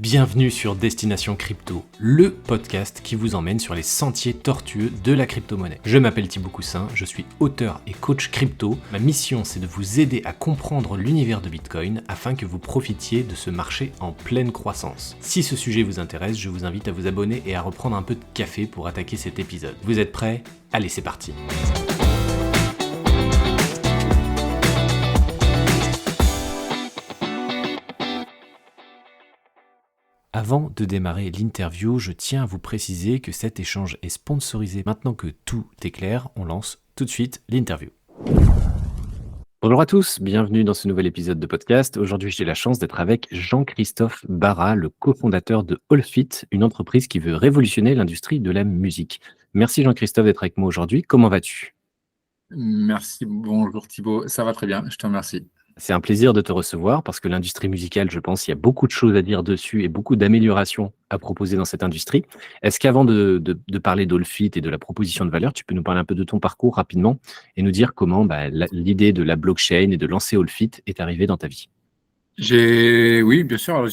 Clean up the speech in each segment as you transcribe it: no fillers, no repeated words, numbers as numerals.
Bienvenue sur Destination Crypto, le podcast qui vous emmène sur les sentiers tortueux de la crypto-monnaie. Je m'appelle Thibaut Coussin, je suis auteur et coach crypto. Ma mission, c'est de vous aider à comprendre l'univers de Bitcoin afin que vous profitiez de ce marché en pleine croissance. Si ce sujet vous intéresse, je vous invite à vous abonner et à reprendre un peu de café pour attaquer cet épisode. Vous êtes prêts ? Allez, c'est parti. Avant de démarrer l'interview, je tiens à vous préciser que cet échange est sponsorisé. Maintenant que tout est clair, on lance tout de suite l'interview. Bonjour à tous, bienvenue dans ce nouvel épisode de podcast. Aujourd'hui, j'ai la chance d'être avec Jean-Christophe Barra, le cofondateur de Allfit, une entreprise qui veut révolutionner l'industrie de la musique. Merci Jean-Christophe d'être avec moi aujourd'hui. Comment vas-tu ? Merci, bonjour Thibaut, ça va très bien, je te remercie. C'est un plaisir de te recevoir parce que l'industrie musicale, je pense, il y a beaucoup de choses à dire dessus et beaucoup d'améliorations à proposer dans cette industrie. Est-ce qu'avant de parler d'Allfit et de la proposition de valeur, tu peux nous parler un peu de ton parcours rapidement et nous dire comment l'idée de la blockchain et de lancer Allfit est arrivée dans ta vie ? Oui, bien sûr,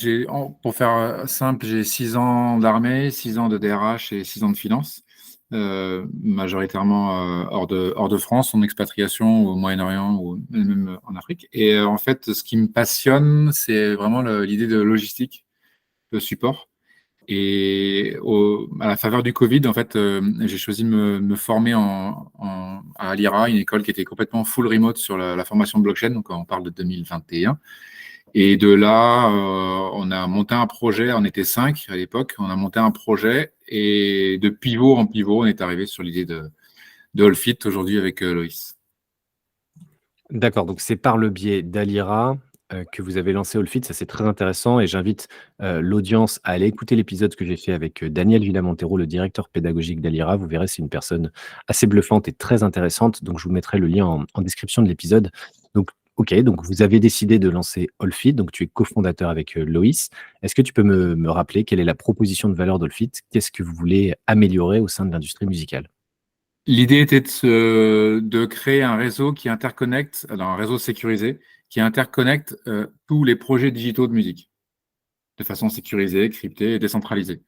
pour faire simple, j'ai 6 ans d'armée, 6 ans de DRH et 6 ans de finance, majoritairement hors de France, en expatriation au Moyen-Orient ou même en Afrique. Et en fait, ce qui me passionne, c'est vraiment l'idée de logistique, de support. Et à la faveur du Covid, en fait, j'ai choisi de me former à l'IRA, une école qui était complètement full remote sur la formation blockchain, donc on parle de 2021. Et de là, on a monté un projet, on était 5 à l'époque, on a monté un projet et de pivot en pivot, on est arrivé sur l'idée de Allfit aujourd'hui avec Loïs. D'accord, donc c'est par le biais d'Alira que vous avez lancé Allfit, ça c'est très intéressant et j'invite l'audience à aller écouter l'épisode que j'ai fait avec Daniel Villamontero, le directeur pédagogique d'Alira. Vous verrez, c'est une personne assez bluffante et très intéressante, donc je vous mettrai le lien en description de l'épisode. Donc, ok, donc vous avez décidé de lancer Allfit, donc tu es cofondateur avec Loïs. Est-ce que tu peux me rappeler quelle est la proposition de valeur d'Allfit ? Qu'est-ce que vous voulez améliorer au sein de l'industrie musicale ? L'idée était de créer un réseau qui interconnecte, alors un réseau sécurisé, qui interconnecte tous les projets digitaux de musique de façon sécurisée, cryptée et décentralisée.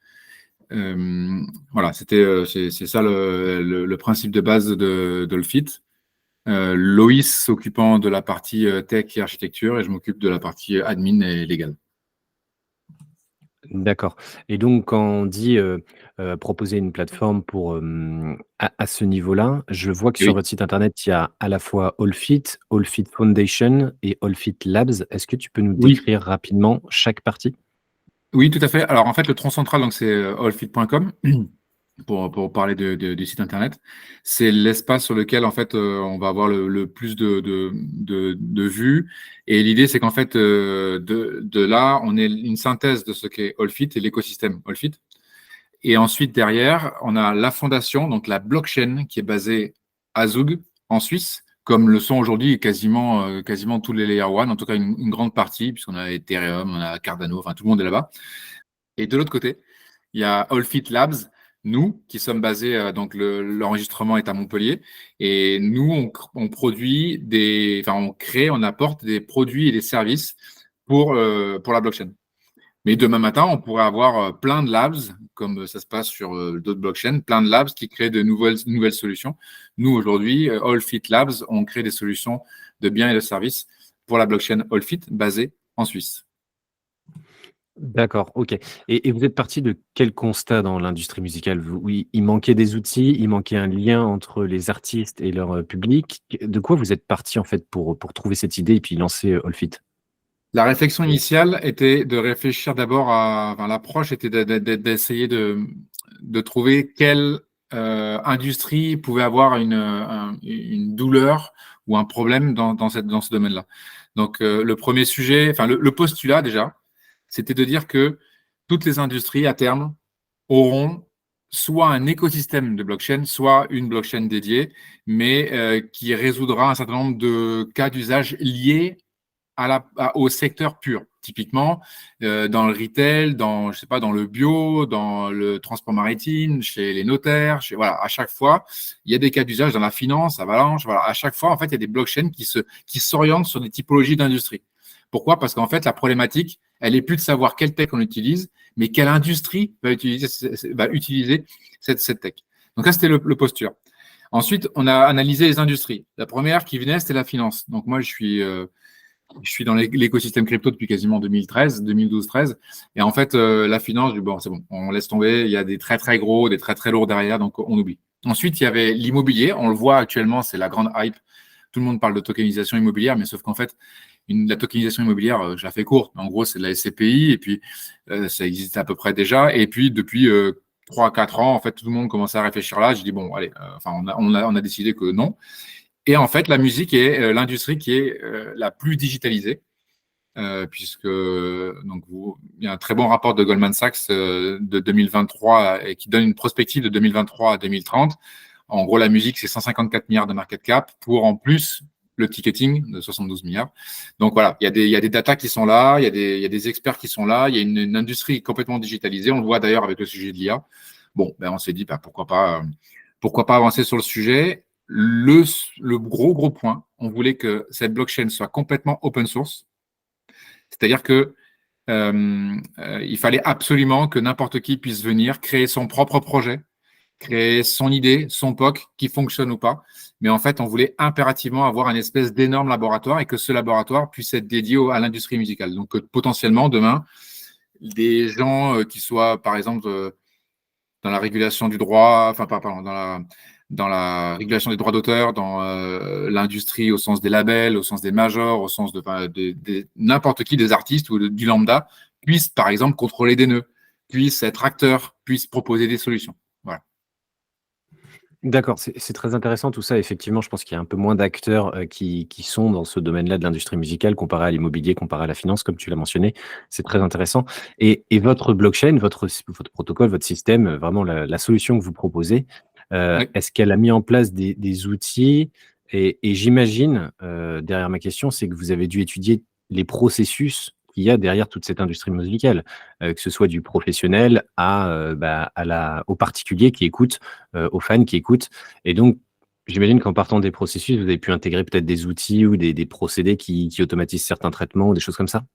Voilà, c'est ça le principe de base de Allfit. Loïs s'occupant de la partie tech et architecture et je m'occupe de la partie admin et légale. D'accord. Et donc, quand on dit proposer une plateforme pour à ce niveau-là, je vois que sur Oui, votre site internet, il y a à la fois Allfit, Allfit Foundation et Allfit Labs. Est-ce que tu peux nous oui, décrire rapidement chaque partie ? oui, tout à fait. Alors en fait, le tronc central, donc c'est allfit.com pour parler du site internet. C'est l'espace sur lequel en fait on va avoir le plus de vues. Et l'idée, c'est qu'en fait de là, on est une synthèse de ce qu'est Allfit et l'écosystème Allfit. Et ensuite, derrière, on a la fondation, donc la blockchain, qui est basée à Zug, en Suisse, comme le sont aujourd'hui quasiment tous les Layer 1, en tout cas une grande partie, puisqu'on a Ethereum, on a Cardano, enfin tout le monde est là-bas. Et de l'autre côté, il y a Allfit Labs, nous, qui sommes basés, donc l'enregistrement est à Montpellier, et nous, on produit on crée, on apporte des produits et des services pour la blockchain. Mais demain matin, on pourrait avoir plein de labs, comme ça se passe sur d'autres blockchains, plein de labs qui créent de nouvelles solutions. Nous, aujourd'hui, Allfit Labs, on crée des solutions de biens et de services pour la blockchain Allfit basée en Suisse. D'accord, ok. Et vous êtes parti de quel constat dans l'industrie musicale ? Oui, il manquait des outils, il manquait un lien entre les artistes et leur public. De quoi vous êtes parti en fait pour trouver cette idée et puis lancer Allfit ? La réflexion initiale était de réfléchir d'abord l'approche était d'essayer de trouver quelle industrie pouvait avoir une douleur ou un problème dans ce domaine-là. Donc, le premier sujet, enfin, le postulat déjà, c'était de dire que toutes les industries à terme auront soit un écosystème de blockchain, soit une blockchain dédiée, mais qui résoudra un certain nombre de cas d'usage liés au secteur pur. Typiquement, dans le retail, je sais pas, dans le bio, dans le transport maritime, chez les notaires, voilà, à chaque fois, il y a des cas d'usage dans la finance, Avalanche, voilà, à chaque fois, en fait, il y a des blockchains qui s'orientent sur des typologies d'industrie. Pourquoi? Parce qu'en fait, la problématique, elle est plus de savoir quelle tech on utilise, mais quelle industrie va utiliser cette tech. Donc ça, c'était le posture. Ensuite, on a analysé les industries. La première qui venait, c'était la finance. Donc moi, je suis dans l'écosystème crypto depuis quasiment 2013, 2012-13. Et en fait, la finance, bon, c'est bon, on laisse tomber. Il y a des très, très gros, des très, très lourds derrière, donc on oublie. Ensuite, il y avait l'immobilier. On le voit actuellement, c'est la grande hype. Tout le monde parle de tokenisation immobilière, mais sauf qu'en fait, la tokenisation immobilière, je la fais courte. En gros, c'est de la SCPI, et puis ça existait à peu près déjà. Et puis, depuis 3 à 4 ans, en fait, tout le monde commençait à réfléchir là. J'ai dit, bon, allez, enfin, on a décidé que non. Et en fait, la musique est l'industrie qui est la plus digitalisée, puisque donc il y a un très bon rapport de Goldman Sachs de 2023 et qui donne une prospective de 2023 à 2030. En gros, la musique, c'est 154 milliards de market cap pour en plus le ticketing de 72 milliards. Donc voilà, il y a des datas qui sont là, il y a des experts qui sont là, il y a une industrie complètement digitalisée. On le voit d'ailleurs avec le sujet de l'IA. Bon, ben on s'est dit, pourquoi pas avancer sur le sujet. Le gros point, on voulait que cette blockchain soit complètement open source. C'est-à-dire que il fallait absolument que n'importe qui puisse venir créer son propre projet, créer son idée, son POC, qui fonctionne ou pas. Mais en fait, on voulait impérativement avoir un espèce d'énorme laboratoire et que ce laboratoire puisse être dédié à l'industrie musicale. Donc, potentiellement, demain, des gens qui soient, par exemple, dans la régulation du droit, enfin, pardon, dans la régulation des droits d'auteur, dans l'industrie au sens des labels, au sens des majors, au sens de n'importe qui, des artistes ou du lambda, puissent, par exemple, contrôler des nœuds, puissent être acteurs, puissent proposer des solutions. Voilà. D'accord, c'est très intéressant tout ça. Effectivement, je pense qu'il y a un peu moins d'acteurs qui sont dans ce domaine-là de l'industrie musicale comparé à l'immobilier, comparé à la finance, comme tu l'as mentionné. C'est très intéressant. Et votre blockchain, votre protocole, votre système, vraiment la solution que vous proposez, Oui. est-ce qu'elle a mis en place des outils? Et j'imagine, derrière ma question, c'est que vous avez dû étudier les processus qu'il y a derrière toute cette industrie musicale, que ce soit du professionnel au particulier qui écoute, aux fans qui écoutent. Et donc, j'imagine qu'en partant des processus, vous avez pu intégrer peut-être des outils ou des procédés qui automatisent certains traitements ou des choses comme ça?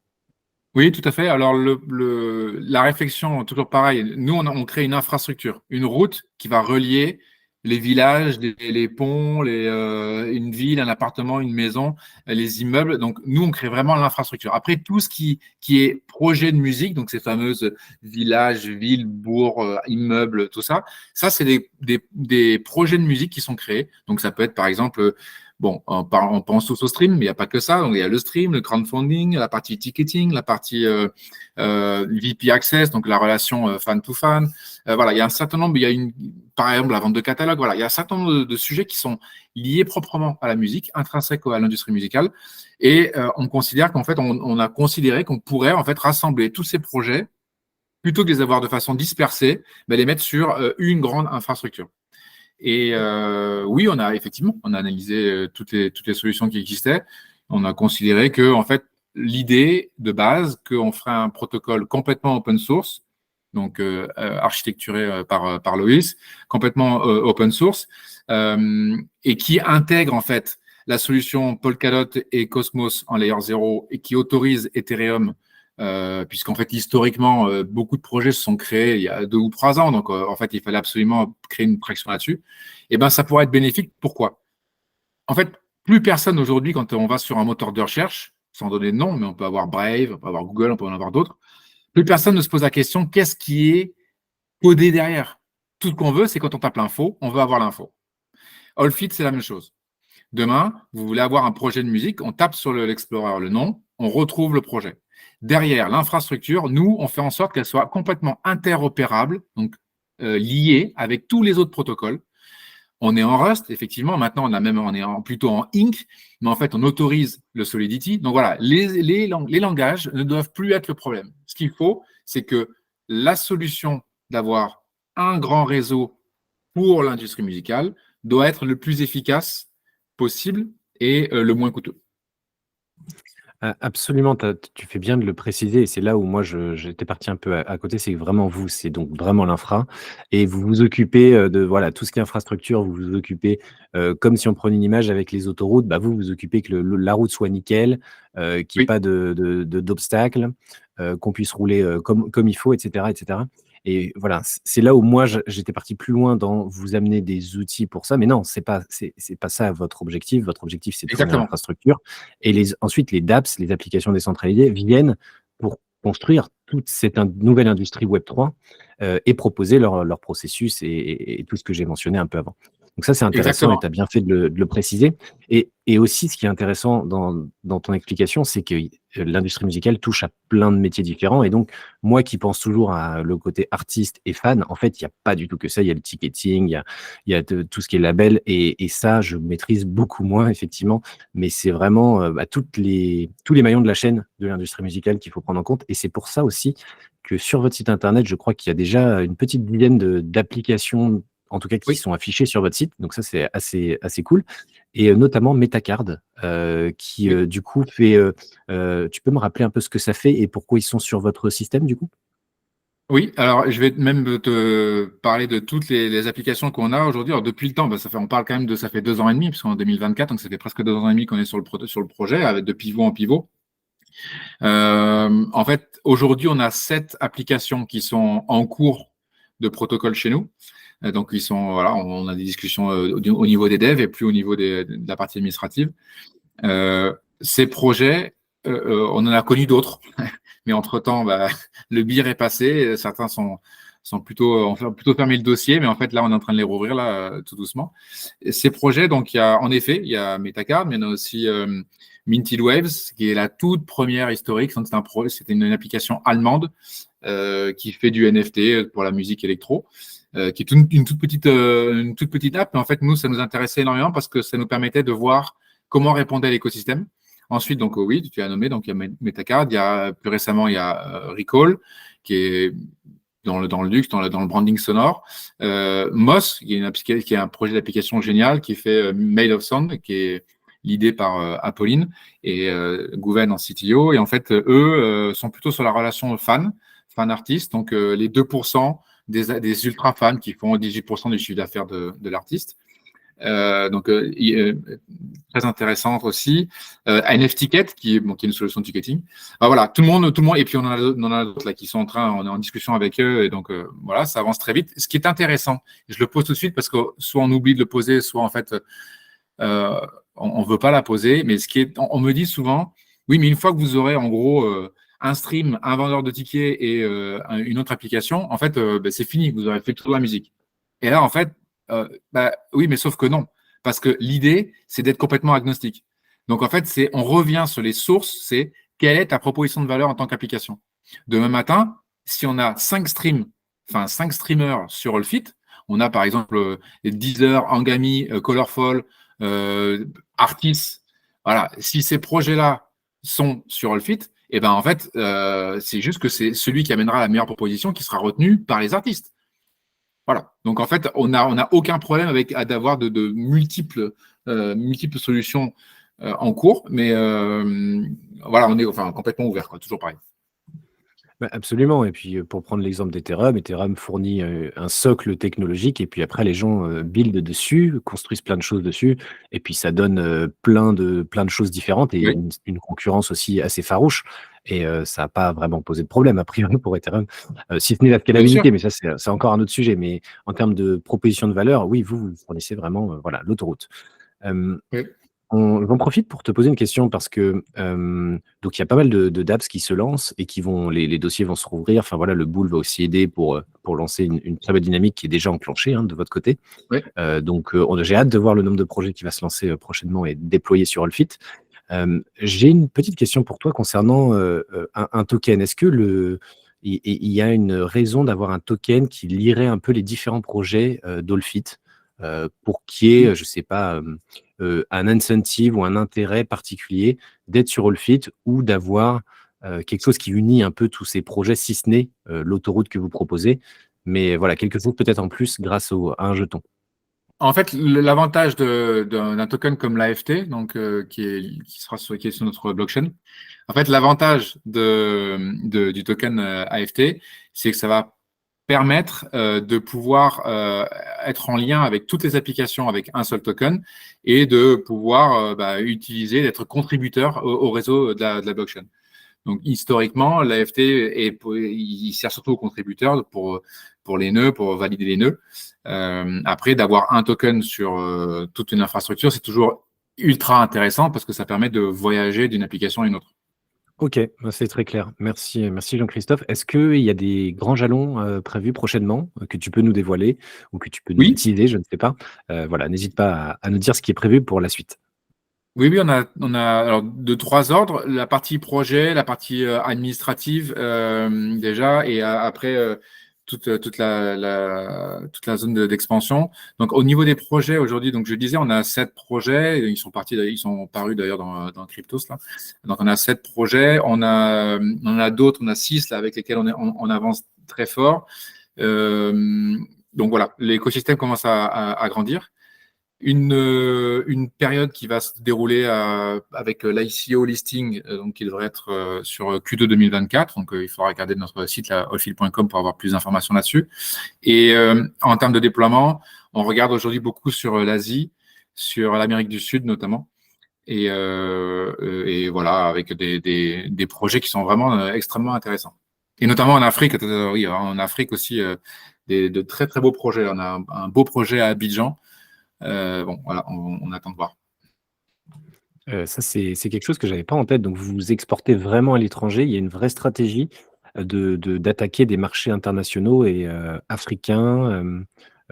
Oui, tout à fait. Alors, la réflexion, toujours pareil, nous, on crée une infrastructure, une route qui va relier les villages, les ponts, une ville, un appartement, une maison, les immeubles. Donc, nous, on crée vraiment l'infrastructure. Après, tout ce qui est projet de musique, donc ces fameuses villages, villes, bourgs, immeubles, tout ça, c'est des projets de musique qui sont créés. Donc, ça peut être, par exemple, bon, on pense tous au stream, mais il n'y a pas que ça. Donc, il y a le stream, le crowdfunding, la partie ticketing, la partie VP Access, donc la relation fan to fan. Voilà, il y a un certain nombre, par exemple, la vente de catalogue. Voilà, il y a un certain nombre de sujets qui sont liés proprement à la musique, intrinsèques à l'industrie musicale. Et on considère qu'en fait, on a considéré qu'on pourrait en fait rassembler tous ces projets plutôt que de les avoir de façon dispersée, les mettre sur une grande infrastructure. Et oui, on a analysé toutes les solutions qui existaient. On a considéré que, en fait, l'idée de base, qu'on ferait un protocole complètement open source, donc architecturé par Loïs, complètement open source, et qui intègre en fait la solution Polkadot et Cosmos en layer 0 et qui autorise Ethereum puisqu'en fait, historiquement, beaucoup de projets se sont créés il y a 2 ou 3 ans. Donc, en fait, il fallait absolument créer une traction là-dessus. Et ben, ça pourrait être bénéfique. Pourquoi? En fait, plus personne aujourd'hui, quand on va sur un moteur de recherche, sans donner de nom, mais on peut avoir Brave, on peut avoir Google, on peut en avoir d'autres, plus personne ne se pose la question, qu'est-ce qui est codé derrière? Tout ce qu'on veut, c'est quand on tape l'info, on veut avoir l'info. Allfit, c'est la même chose. Demain, vous voulez avoir un projet de musique, on tape sur l'Explorer le nom, on retrouve le projet. Derrière l'infrastructure, nous, on fait en sorte qu'elle soit complètement interopérable, donc liée avec tous les autres protocoles. On est en Rust, effectivement. Maintenant, on est plutôt en Ink, mais en fait, on autorise le Solidity. Donc voilà, les langages ne doivent plus être le problème. Ce qu'il faut, c'est que la solution d'avoir un grand réseau pour l'industrie musicale doit être le plus efficace possible et le moins coûteux. Absolument, tu fais bien de le préciser et c'est là où moi j'étais parti un peu à côté, c'est vraiment vous, c'est donc vraiment l'infra et vous vous occupez, de voilà, tout ce qui est infrastructure, vous vous occupez, comme si on prenait une image avec les autoroutes, bah, vous vous occupez que la route soit nickel, qu'il y ait Oui, pas d'obstacles, qu'on puisse rouler, comme il faut et cetera et cetera et voilà, c'est là où moi j'étais parti plus loin dans vous amener des outils pour ça, mais non, c'est pas ça votre objectif. Votre objectif, c'est de fournir exactement. l'infrastructure et ensuite, les dApps, les applications décentralisées, viennent pour construire toute cette nouvelle industrie Web3 et proposer leur processus et tout ce que j'ai mentionné un peu avant. Donc ça, c'est intéressant et Exactement. tu as bien fait de le préciser. Et aussi, ce qui est intéressant dans ton explication, c'est que l'industrie musicale touche à plein de métiers différents. Et donc, moi qui pense toujours à le côté artiste et fan, en fait, il n'y a pas du tout que ça. Il y a le ticketing, il y a tout ce qui est label. Et ça, je maîtrise beaucoup moins, effectivement, mais c'est vraiment bah, tous les maillons de la chaîne de l'industrie musicale qu'il faut prendre en compte. Et c'est pour ça aussi que sur votre site internet, je crois qu'il y a déjà une petite dizaine d'applications, en tout cas qui Oui. sont affichées sur votre site. Donc ça, c'est assez cool. Et notamment Metacard, qui Oui. du coup fait. Tu peux me rappeler un peu ce que ça fait et pourquoi ils sont sur votre système du coup? Oui, alors je vais même te parler de toutes les applications qu'on a aujourd'hui. Alors depuis le temps, bah, on parle quand même de ça fait 2 ans et demi, parce qu'on est en 2024, donc ça fait presque 2 ans et demi qu'on est sur le projet, avec de pivot en pivot. En fait, aujourd'hui, on a 7 applications qui sont en cours de protocole chez nous. Donc ils sont, voilà, on a des discussions au niveau des devs et plus au niveau de la partie administrative. Ces projets, on en a connu d'autres, mais entre-temps, bah, le BIR est passé. Certains sont plutôt, ont plutôt fermé le dossier, mais en fait, là, on est en train de les rouvrir, là, tout doucement. Et ces projets, donc, en effet, il y a Metacard, mais il y en a aussi Minted Waves, qui est la toute première historique. Donc, c'était une application allemande qui fait du NFT pour la musique électro. Qui est une toute petite app, mais en fait, nous, ça nous intéressait énormément parce que ça nous permettait de voir comment répondait l'écosystème. Ensuite, donc oui, tu as nommé, donc il y a Metacard, il y a plus récemment il y a Recall qui est dans le luxe, dans le branding sonore. Moss, qui est un projet d'application génial qui fait Made of Sound, qui est l'idée par Apolline et Gouven en CTO. Et en fait, eux sont plutôt sur la relation fan-artiste, donc les 2% des ultra fans qui font 18% du chiffre d'affaires de l'artiste. Donc, très intéressante aussi. NFTicket, qui est une solution de ticketing. Alors, voilà, tout le monde, et puis on en a d'autres là qui sont on est en discussion avec eux, et donc voilà, ça avance très vite. Ce qui est intéressant, je le pose tout de suite parce que soit on oublie de le poser, soit en fait on ne veut pas la poser. Mais on me dit souvent, oui, mais une fois que vous aurez en gros un stream, un vendeur de tickets et une autre application, en fait, bah, c'est fini, vous aurez fait toute la musique. Et là, en fait, bah, oui, mais sauf que non. Parce que l'idée, c'est d'être complètement agnostique. Donc, en fait, on revient sur les sources, c'est quelle est ta proposition de valeur en tant qu'application. Demain matin, si on a 5 streamers sur Allfit, on a par exemple Deezer, Angami, Colorful, Artis. Voilà, si ces projets-là sont sur Allfit, et ben en fait, c'est juste que c'est celui qui amènera la meilleure proposition qui sera retenu par les artistes. Voilà. Donc en fait, on a aucun problème d'avoir de multiples solutions en cours, mais voilà, on est enfin complètement ouvert, quoi, toujours pareil. Bah, absolument et puis, pour prendre l'exemple d'Ethereum, Ethereum fournit, un socle technologique et puis après les gens, build dessus, construisent plein de choses dessus et puis ça donne, plein de choses différentes et Oui, une concurrence aussi assez farouche et ça a pas vraiment posé de problème a priori pour Ethereum, si ce n'est la bien sûr. scalabilité, mais ça c'est encore un autre sujet, mais en termes de proposition de valeur, oui, vous fournissez vraiment, voilà, l'autoroute. Hem Oui, J'en profite pour te poser une question parce que, donc il y a pas mal de dApps qui se lancent et qui vont les dossiers vont se rouvrir. Enfin voilà, le Bool va aussi aider pour lancer une très belle dynamique qui est déjà enclenchée, hein, de votre côté. oui. Donc, j'ai hâte de voir le nombre de projets qui va se lancer, prochainement et déployer sur Allfit. J'ai une petite question pour toi concernant, un token. Est-ce que il y a une raison d'avoir un token qui lierait un peu les différents projets, d'Allfit, pour qu'il y ait, je sais pas, un incentive ou un intérêt particulier d'être sur Allfit ou d'avoir, quelque chose qui unit un peu tous ces projets, si ce n'est, l'autoroute que vous proposez, mais voilà, quelque chose peut-être en plus grâce à un jeton? En fait, l'avantage d'un token comme l'AFT, donc qui est sur notre blockchain, en fait, l'avantage du token AFT, c'est que ça va permettre de pouvoir être en lien avec toutes les applications avec un seul token et de pouvoir utiliser, d'être contributeur au réseau de la blockchain. Donc, historiquement, l'AFT il sert surtout aux contributeurs pour les nœuds, pour valider les nœuds. Après, d'avoir un token sur toute une infrastructure, c'est toujours ultra intéressant parce que ça permet de voyager d'une application à une autre. Ok, bah, c'est très clair. Merci, merci Jean-Christophe. Est-ce qu'il y a des grands jalons prévus prochainement que tu peux nous dévoiler ou que tu peux nous Oui, teaser, je ne sais pas. Voilà, n'hésite pas à nous dire ce qui est prévu pour la suite. oui, oui, on a alors de trois ordres, la partie projet, la partie administrative déjà, et après toute la zone d'expansion. Donc au niveau des projets aujourd'hui, donc je disais, on a 7 projets, ils sont parus d'ailleurs dans Cryptos là. Donc on a 7 projets, on a d'autres, on a 6 là avec lesquels on avance très fort. Donc voilà, l'écosystème commence à grandir. Une période qui va se dérouler avec l'ICO listing, donc qui devrait être sur Q2 2024. Donc, il faudra regarder notre site, allfield.com, pour avoir plus d'informations là-dessus. Et en termes de déploiement, on regarde aujourd'hui beaucoup sur l'Asie, sur l'Amérique du Sud notamment. Et voilà, avec des projets qui sont vraiment extrêmement intéressants. Et notamment en Afrique, oui, en Afrique aussi, de très très beaux projets. On a un beau projet à Abidjan. Bon, voilà, on attend de voir. Ça, c'est quelque chose que j'avais pas en tête. Donc, vous vous exportez vraiment à l'étranger. Il y a une vraie stratégie d'attaquer des marchés internationaux et africains,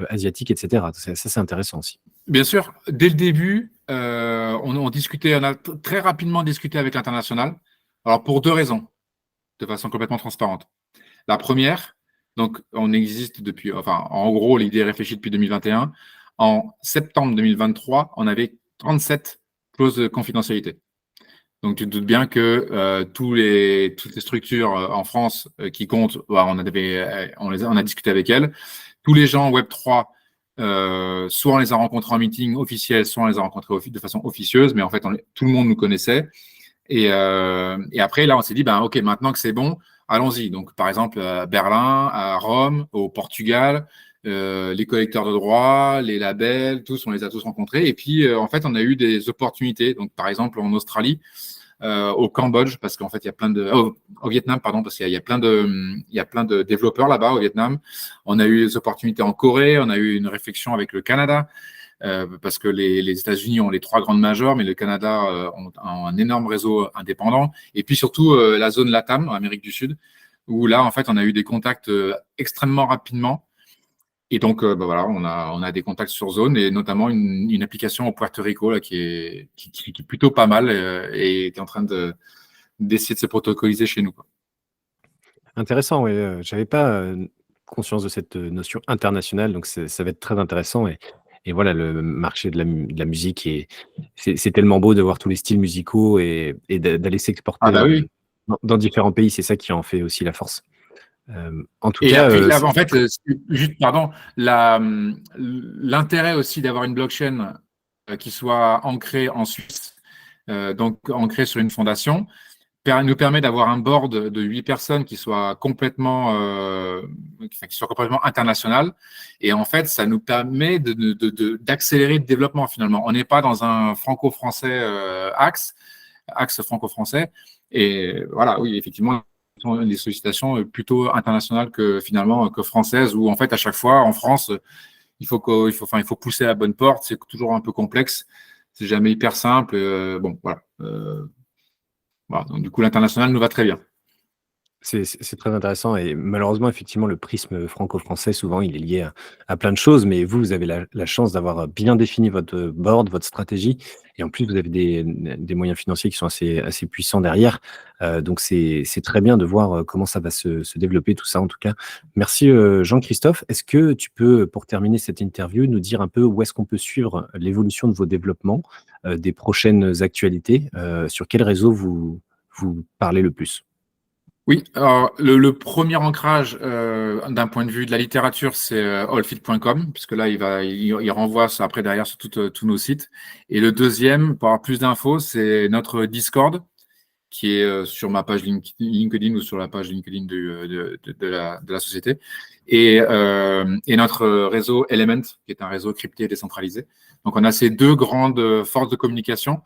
asiatiques, etc. Ça, c'est intéressant aussi. Bien sûr, dès le début, on discutait, on a très rapidement discuté avec l'international. Alors, pour 2 raisons, de façon complètement transparente. La première, donc, on existe depuis, enfin, en gros, l'idée est réfléchie depuis 2021. En septembre 2023, on avait 37 clauses de confidentialité. Donc, tu te doutes bien que toutes les structures en France qui comptent, on a discuté avec elles. Tous les gens Web3, soit on les a rencontrés en meeting officiel, soit on les a rencontrés de façon officieuse, mais en fait, tout le monde nous connaissait. Et après, là, on s'est dit, ben, OK, maintenant que c'est bon, allons-y. Donc, par exemple, à Berlin, à Rome, au Portugal, les collecteurs de droits, les labels, tous, on les a tous rencontrés. Et puis, en fait, on a eu des opportunités. Donc, par exemple, en Australie, au Cambodge, parce qu'en fait, il y a plein de. Au Vietnam, pardon, parce qu'il y a plein de développeurs là-bas au Vietnam. On a eu des opportunités en Corée, on a eu une réflexion avec le Canada, parce que les États-Unis ont les 3 grandes majors, mais le Canada ont un énorme réseau indépendant. Et puis surtout, la zone LATAM, en Amérique du Sud, où là, en fait, on a eu des contacts extrêmement rapidement. Et donc, voilà, on a des contacts sur zone et notamment une application au Puerto Rico là, qui est plutôt pas mal et qui est en train d'essayer de se protocoliser chez nous, quoi. Intéressant, oui. J'avais pas conscience de cette notion internationale, donc ça va être très intéressant. Et voilà, le marché de la musique, c'est tellement beau de voir tous les styles musicaux et d'aller Ah s'exporter bah oui. dans différents pays. C'est ça qui en fait aussi la force. En tout Et cas, puis là, en fait, juste, pardon, l'intérêt aussi d'avoir une blockchain qui soit ancrée en Suisse, donc ancrée sur une fondation, nous permet d'avoir un board de 8 personnes qui soit complètement international. Et en fait, ça nous permet d'accélérer le développement finalement. On n'est pas dans un franco-français axe franco-français. Et voilà, oui, effectivement, des sollicitations plutôt internationales que finalement que françaises, où en fait, à chaque fois, en France, il faut pousser à la bonne porte. C'est toujours un peu complexe. C'est jamais hyper simple. Bon, voilà. Voilà, donc du coup, l'international nous va très bien. c'est très intéressant et malheureusement, effectivement, le prisme franco-français, souvent, il est lié à plein de choses, mais vous avez la chance d'avoir bien défini votre board, votre stratégie et en plus, vous avez des moyens financiers qui sont assez puissants derrière. Donc c'est très bien de voir comment ça va se développer tout ça, en tout cas. Merci, Jean-Christophe. Est-ce que tu peux, pour terminer cette interview, nous dire un peu où est-ce qu'on peut suivre l'évolution de vos développements, des prochaines actualités, sur quel réseau vous parlez le plus? Oui, alors le premier ancrage d'un point de vue de la littérature, c'est allfit.com, puisque là, il renvoie ça après derrière sur tous nos sites. Et le deuxième, pour avoir plus d'infos, c'est notre Discord, qui est sur ma page LinkedIn ou sur la page LinkedIn de la société. Et notre réseau Element, qui est un réseau crypté et décentralisé. Donc, on a ces deux grandes forces de communication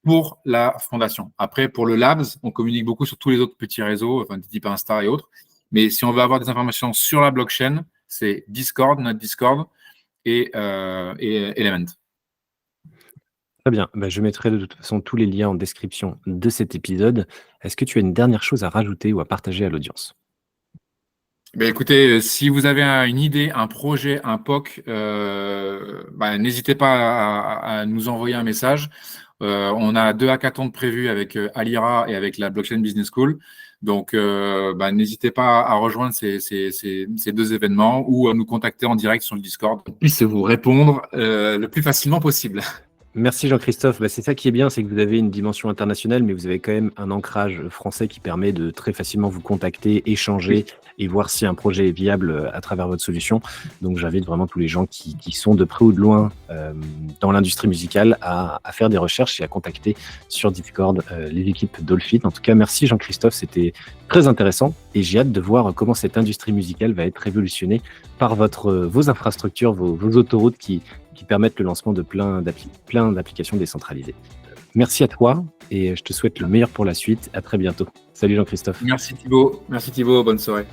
pour la fondation. Après, pour le Labs, on communique beaucoup sur tous les autres petits réseaux, enfin, type Insta et autres. Mais si on veut avoir des informations sur la blockchain, c'est Discord, notre Discord et Element. Très bien. Bah, je mettrai de toute façon tous les liens en description de cet épisode. Est-ce que tu as une dernière chose à rajouter ou à partager à l'audience? Ben écoutez, si vous avez une idée, un projet, un POC, n'hésitez pas à nous envoyer un message. On a 2 hackathons prévus avec Alira et avec la Blockchain Business School. Donc, n'hésitez pas à rejoindre ces deux événements ou à nous contacter en direct sur le Discord pour qu'on puisse vous répondre le plus facilement possible. Merci Jean-Christophe. Bah, c'est ça qui est bien, c'est que vous avez une dimension internationale, mais vous avez quand même un ancrage français qui permet de très facilement vous contacter, échanger et voir si un projet est viable à travers votre solution. Donc j'invite vraiment tous les gens qui sont de près ou de loin dans l'industrie musicale à faire des recherches et à contacter sur Discord les équipes d'Allfit. En tout cas, merci Jean-Christophe, c'était très intéressant et j'ai hâte de voir comment cette industrie musicale va être révolutionnée par vos infrastructures, vos autoroutes qui permettent le lancement de plein d'applications décentralisées. Merci à toi et je te souhaite le meilleur pour la suite. À très bientôt. Salut Jean-Christophe. Merci Thibaut, bonne soirée.